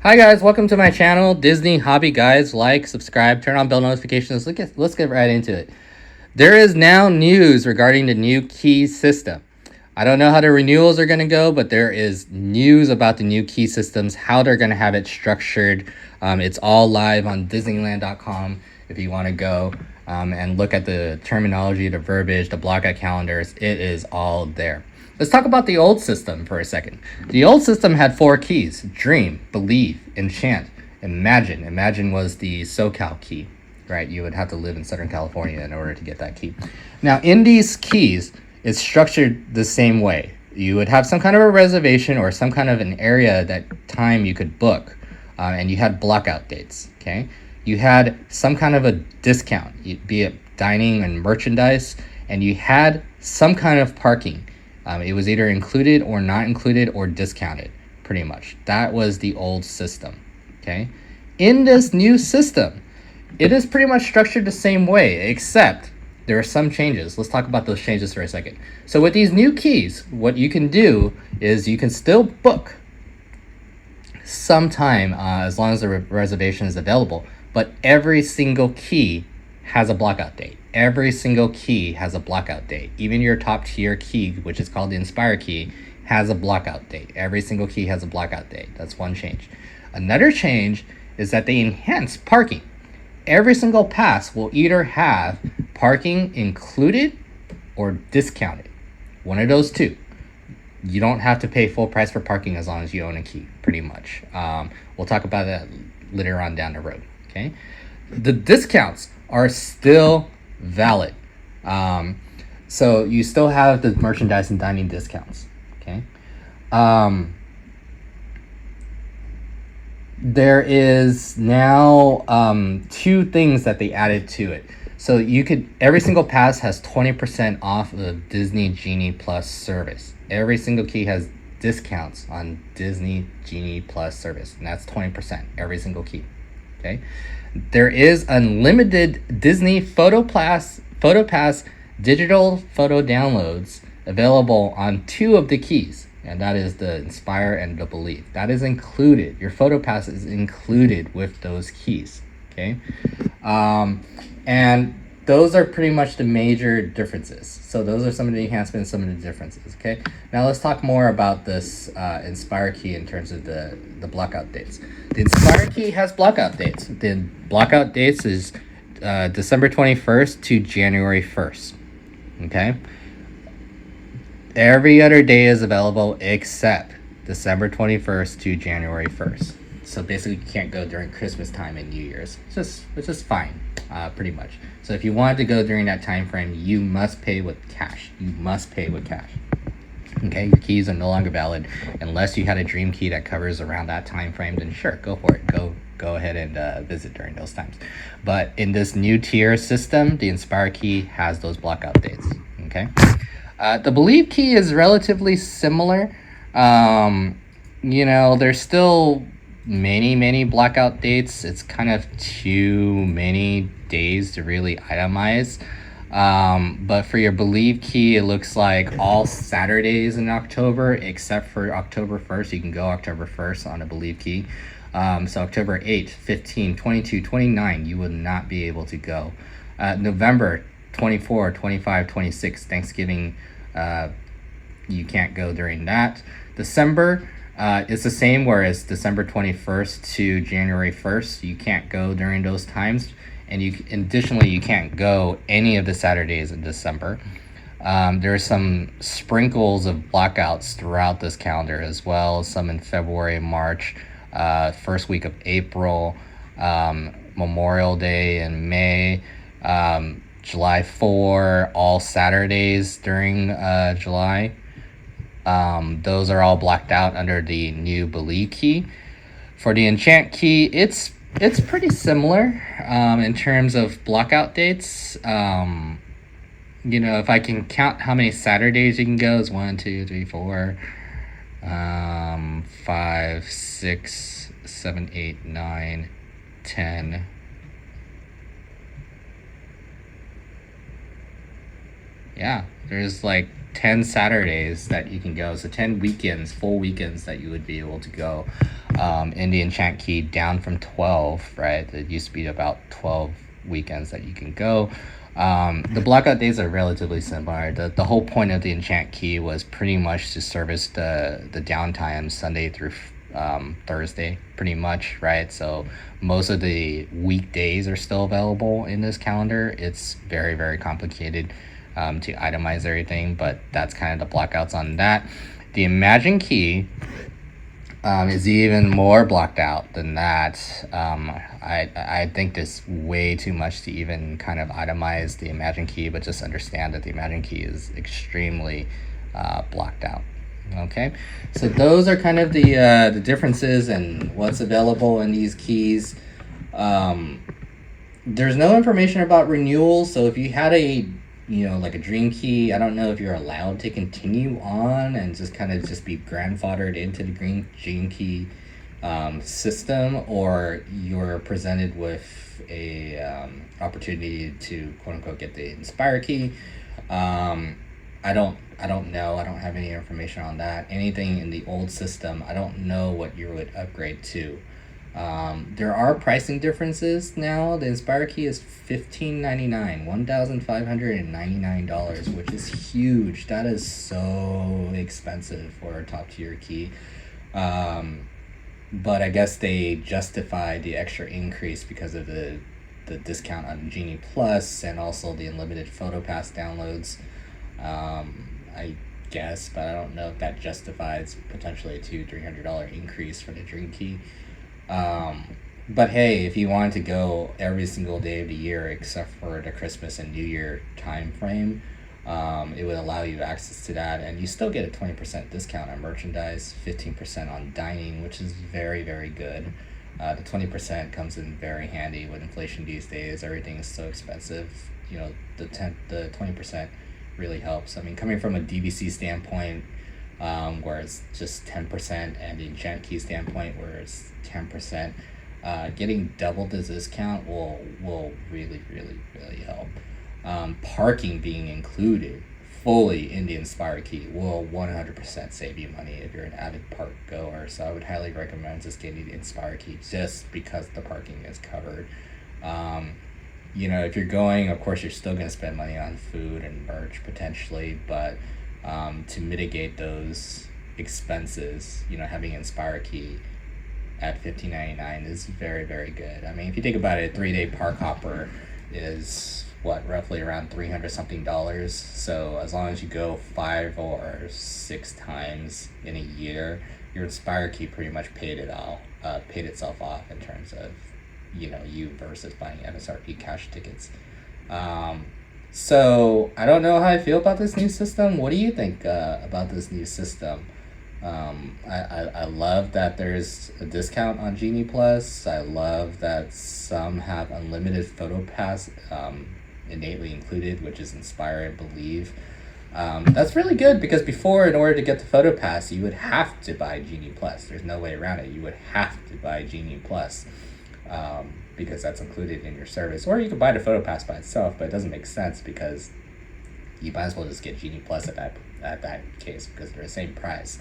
Hi guys, welcome to my channel, Disney Hobby Guys. Like, subscribe, turn on bell notifications. Let's get right into it. There is now news regarding the new key system. I don't know how the renewals are going to go, but there is news about the new key systems, how they're going to have it structured. It's all live on Disneyland.com if you want to go and look at the terminology, the verbiage, the blockout calendars. It is all there. Let's talk about the old system for a second. The old system had 4 keys: Dream, Believe, Enchant, Imagine. Imagine was the SoCal key, right? You would have to live in Southern California in order to get that key. Now, in these keys, it's structured the same way. You would have some kind of a reservation or some kind of an area that time you could book, and you had blockout dates, okay? You had some kind of a discount, be it dining and merchandise, and you had some kind of parking. It was either included or not included or discounted, pretty much. That was the old system, okay? In this new system, it is pretty much structured the same way, except there are some changes. Let's talk about those changes for a second. So with these new keys, what you can do is you can still book sometime as long as the reservation is available, but every single key has a blockout date. Every single key has a blockout date. Even your top tier key, which is called the Inspire key, has a blockout date. Every single key has a blockout date. That's one change. Another change is that they enhance parking. Every single pass will either have parking included or discounted. One of those two. You don't have to pay full price for parking as long as you own a key, pretty much. We'll talk about that later on down the road, okay? The discounts are still valid. So you still have the merchandise and dining discounts, okay? There is now 2 things that they added to it. So you could, every single pass has 20% off of Disney Genie Plus service. Every single key has discounts on Disney Genie Plus service, and that's 20%, every single key, okay? There is unlimited Disney PhotoPass digital photo downloads available on 2 of the keys, and that is the Inspire and the Believe. That is included. Your PhotoPass is included with those keys, okay? And those are pretty much the major differences. So those are some of the enhancements, some of the differences, okay? Now let's talk more about this Inspire key in terms of the blockout dates. The Inspire key has blockout dates. The blockout dates is December 21st to January 1st, okay? Every other day is available except December 21st to January 1st. So basically you can't go during Christmas time and New Year's, which is fine, pretty much. So if you wanted to go during that time frame, you must pay with cash. You must pay with cash. Okay, your keys are no longer valid unless you had a dream key that covers around that time frame. Then sure, go for it. Go ahead and visit during those times. But in this new tier system, the Inspire key has those blockout dates. Okay, the Believe key is relatively similar. You know, there's still many blackout dates. It's kind of too many days to really itemize. But for your Believe key, it looks like all Saturdays in October except for October 1st. You can go October 1st on a Believe key. So October 8th, 15, 22, 29, you will not be able to go. November 24, 25, 26, Thanksgiving, you can't go during that. December, it's the same, whereas December 21st to January 1st, you can't go during those times. And additionally, you can't go any of the Saturdays in December. There are some sprinkles of blackouts throughout this calendar as well, some in February, March, first week of April, Memorial Day in May, July 4, all Saturdays during July. Those are all blacked out under the new Believe key. For the Enchant key, it's pretty similar in terms of blockout dates. You know, if I can count how many Saturdays you can go, is 1, 2, 3, 4, 5, 6, 7, 8, 9, 10. Yeah, there's like 10 Saturdays that you can go. So 10 weekends, full weekends that you would be able to go. In the Enchant Key down from 12, right? It used to be about 12 weekends that you can go. The blackout days are relatively similar. The whole point of the Enchant Key was pretty much to service the downtime Sunday through Thursday, pretty much, right? So most of the weekdays are still available in this calendar. It's very, very complicated to itemize everything, but that's kind of the blackouts on that. The Imagine Key is even more blocked out than that. I think there's way too much to even kind of itemize the Imagine Key, but just understand that the Imagine Key is extremely blocked out. Okay, so those are kind of the differences and what's available in these keys. There's no information about renewals, so if you had like a dream key, I don't know if you're allowed to continue on and just kind of just be grandfathered into the dream key system, or you're presented with a opportunity to quote unquote get the Inspire key. I don't know. I don't have any information on that. Anything in the old system, I don't know what you would upgrade to. There are pricing differences now. The Inspire key is $1,599, $1,599, which is huge. That is so expensive for a top tier key. But I guess they justified the extra increase because of the discount on Genie Plus and also the unlimited PhotoPass downloads. I guess, but I don't know if that justifies potentially a $200-$300 increase for the Dream Key. But hey, if you wanted to go every single day of the year except for the Christmas and New Year time frame, it would allow you access to that, and you still get a 20% discount on merchandise, 15% on dining, which is very, very good. The 20% comes in very handy with inflation these days. Everything is so expensive. The 20% really helps. I mean, coming from a DVC standpoint, where it's just 10%, and the Enchant Key standpoint where it's 10%, getting double the discount will really, really, really help. Parking being included fully in the Inspire Key will 100% save you money if you're an avid park goer. So I would highly recommend just getting the Inspire Key just because the parking is covered. If you're going, of course, you're still going to spend money on food and merch potentially, but to mitigate those expenses, having Inspire Key at $15.99 is very, very good. I mean, if you think about it, a 3-day park hopper is roughly around $300 something. So as long as you go 5 or 6 times in a year, your Inspire Key pretty much paid itself off in terms of you versus buying MSRP cash tickets. So I don't know how I feel about this new system. What do you think about this new system? I love that there's a discount on Genie Plus. I love that some have unlimited PhotoPass innately included, which is Inspire, I believe. That's really good because before, in order to get the PhotoPass, you would have to buy Genie Plus. There's no way around it. You would have to buy Genie Plus. Because that's included in your service, or you can buy the PhotoPass by itself, but it doesn't make sense because you might as well just get Genie Plus at that case because they're the same price.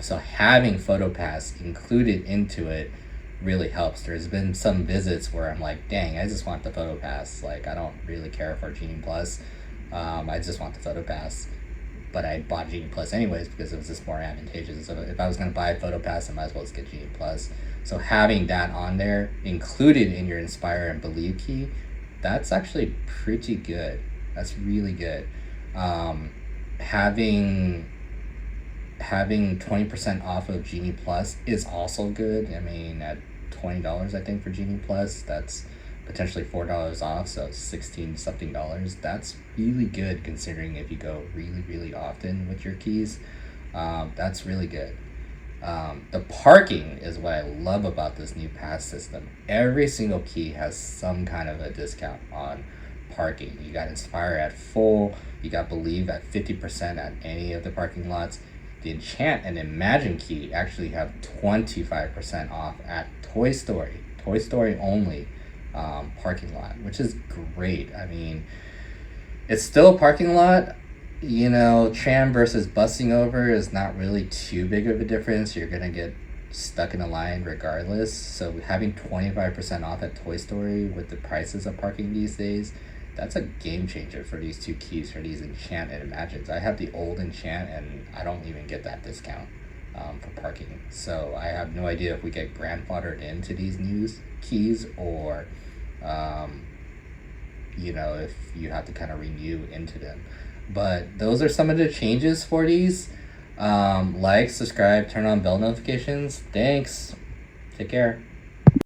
So having PhotoPass included into it really helps. There's been some visits where I'm like, dang, I just want the PhotoPass. Like, I don't really care for Genie Plus. I just want the PhotoPass. But I bought Genie Plus anyways because it was just more advantageous. So if I was going to buy PhotoPass, I might as well just get Genie Plus. So having that on there, included in your Inspire and Believe key, that's actually pretty good. That's really good. Having 20% off of Genie Plus is also good. I mean, at $20, I think, for Genie Plus, that's potentially $4 off, so 16 something dollars. That's really good considering if you go really, really often with your keys. That's really good. The parking is what I love about this new pass system. Every single key has some kind of a discount on parking. You got Inspire at full, you got Believe at 50% at any of the parking lots. The Enchant and Imagine key actually have 25% off at Toy Story only parking lot, which is great. I mean, It's still a parking lot. You know, tram versus busing over is not really too big of a difference. You're gonna get stuck in a line regardless. So having 25% off at Toy Story with the prices of parking these days, that's a game changer for these two keys for these Enchant and Imagines. I have the old Enchant and I don't even get that discount for parking. So I have no idea if we get grandfathered into these new keys or um, you know, if you have to kind of renew into them. But those are some of the changes for these. Like, subscribe, turn on bell notifications. Thanks. Take care.